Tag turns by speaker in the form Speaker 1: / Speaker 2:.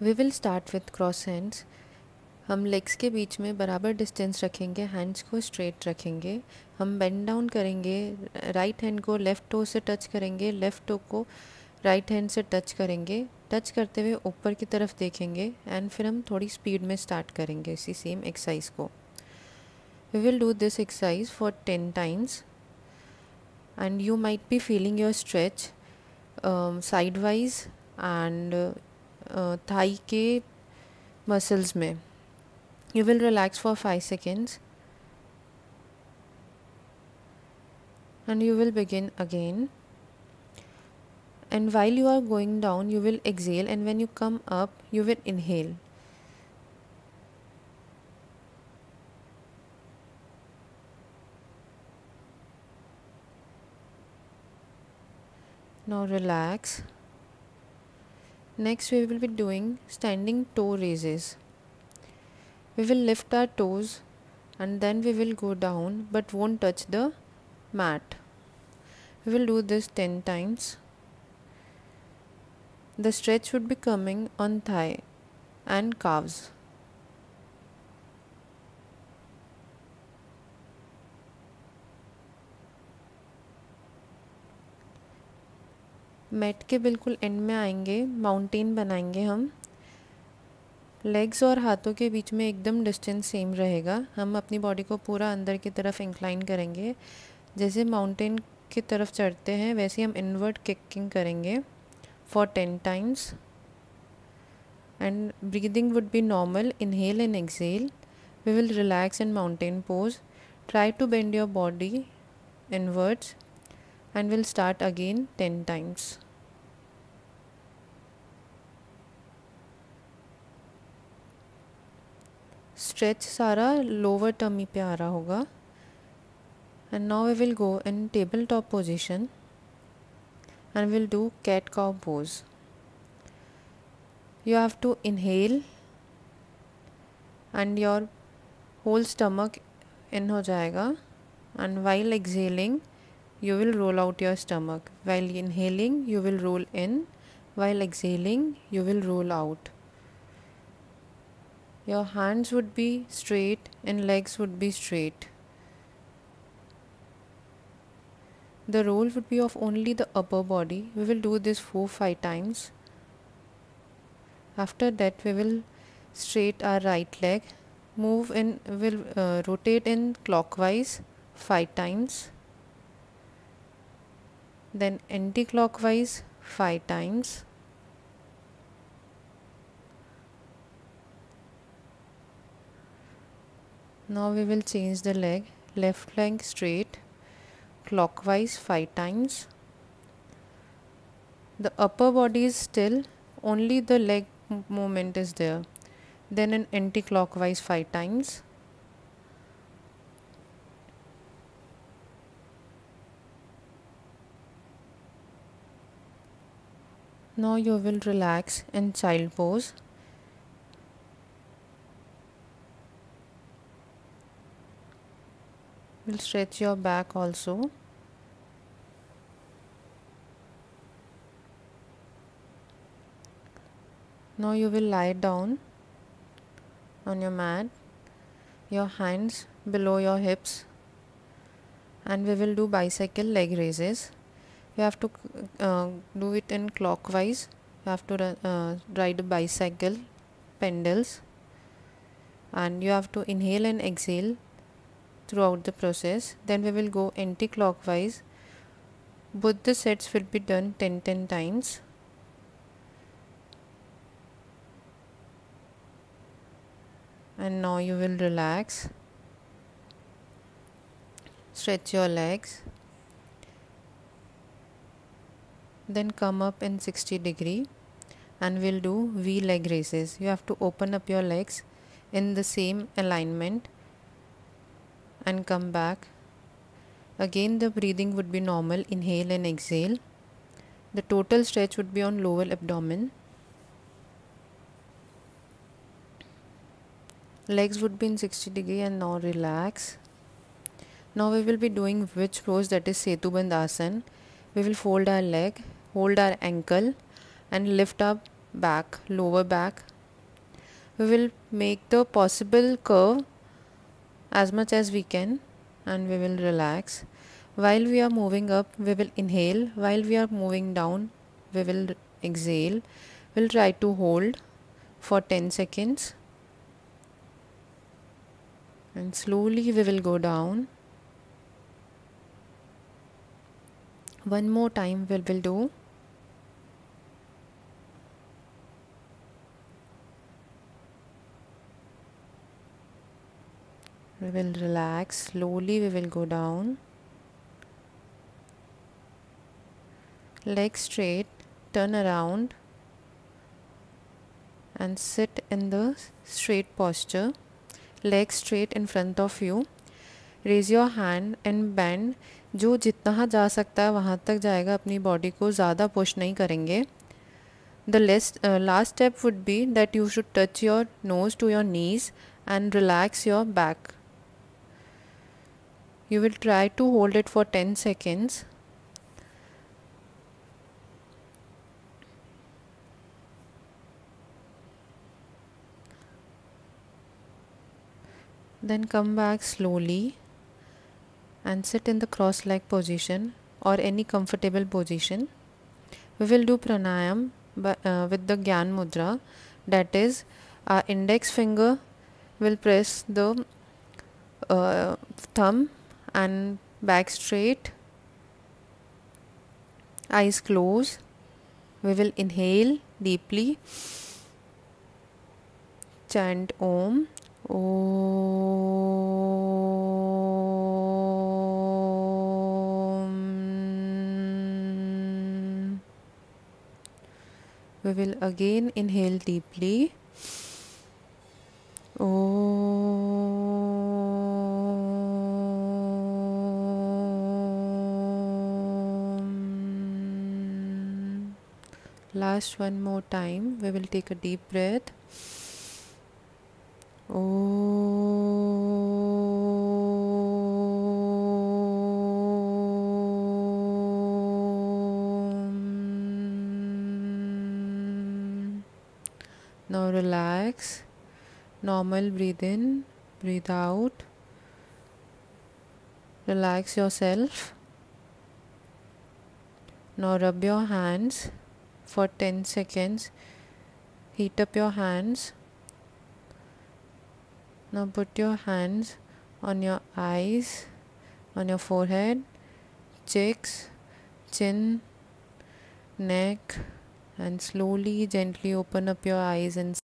Speaker 1: We will start with cross hands. हम legs के बीच में बराबर डिस्टेंस रखेंगे, हैंड्स को स्ट्रेट रखेंगे। हम बेंड डाउन करेंगे, राइट हैंड को लेफ़्ट टो से टच करेंगे, लेफ़्ट टो को राइट हैंड से टच करेंगे। टच करते हुए ऊपर की तरफ देखेंगे एंड फिर हम थोड़ी स्पीड में स्टार्ट करेंगे इसी सेम एक्सरसाइज को। We will do this exercise for 10 times and you might be feeling your stretch sideways and thigh के मसल्स में। You will relax for 5 seconds and you will begin again. And while you are going down, you will exhale, and when you come up, you will inhale. Now relax. Next, we will be doing standing toe raises. We will lift our toes and then we will go down but won't touch the mat. We will do this 10 times. The stretch would be coming on thigh and calves. Mat के बिल्कुल and में आएंगे, mountain बनाएंगे हम। Legs और हाथों के बीच में एकदम डिस्टेंस सेम रहेगा। हम अपनी बॉडी को पूरा अंदर की तरफ इंक्लाइन करेंगे। जैसे माउंटेन की तरफ चढ़ते हैं वैसे हम इनवर्ट किकिंग करेंगे for 10 times and breathing would be normal, inhale and exhale. We will relax in mountain pose, try to bend your body inwards and will start again 10 times. Stretch सारा lower tummy पे आ रहा होगा। And now we will go in tabletop position and we'll do cat cow pose. You have to inhale and your whole stomach in हो जाएगा, and while exhaling you will roll out your stomach. While inhaling you will roll in, while exhaling you will roll out. Your hands would be straight and legs would be straight. The roll would be of only the upper body. We will do this 4-5 times. After that we will straight our right leg, move in, will rotate in clockwise 5 times, then anti-clockwise 5 times. Now we will change the leg, left leg straight, clockwise 5 times. The upper body is still, only the leg movement is there. Then an anti-clockwise 5 times. Now you will relax in child pose. Will stretch your back also. Now you will lie down on your mat, your hands below your hips, and we will do bicycle leg raises. You have to do it in clockwise. You have to ride a bicycle pedals, and you have to inhale and exhale throughout the process. Then we will go anti-clockwise. Both the sets will be done 10 times. And now you will relax, stretch your legs, then come up in 60-degree and we'll do V leg raises. You have to open up your legs in the same alignment and come back. Again the breathing would be normal, inhale and exhale. The total stretch would be on lower abdomen. Legs would be in 60-degree and now relax. Now we will be doing which pose, that is Setu Bandh Asana. We will fold our leg, hold our ankle and lift up back, lower back. We will make the possible curve as much as we can and we will relax. While we are moving up, we will inhale. While we are moving down, we will exhale. We'll try to hold for 10 seconds and slowly we will go down. One more time we will do. We will relax. Slowly we will go down. Legs straight, turn around and sit in the straight posture. Legs straight in front of you. Raise your hand and bend. जो जितना जा सकता है वहाँ तक जाएगा. अपनी body को ज़्यादा पुश नहीं करेंगे. The last step would be that you should touch your nose to your knees and relax your back. You will try to hold it for 10 seconds. Then come back slowly and sit in the cross-leg position or any comfortable position. We will do pranayam with the Gyan Mudra. That is, our index finger will press the thumb and back straight, eyes closed. We will inhale deeply, chant Om. Om. We will again inhale deeply. Om. Last one more time. We will take a deep breath. Om. Now relax. Normal breathe in, breathe out. Relax yourself. Now rub your hands for 10 seconds. Heat up your hands. Now put your hands on your eyes, on your forehead, cheeks, chin, neck, and slowly, gently open up your eyes and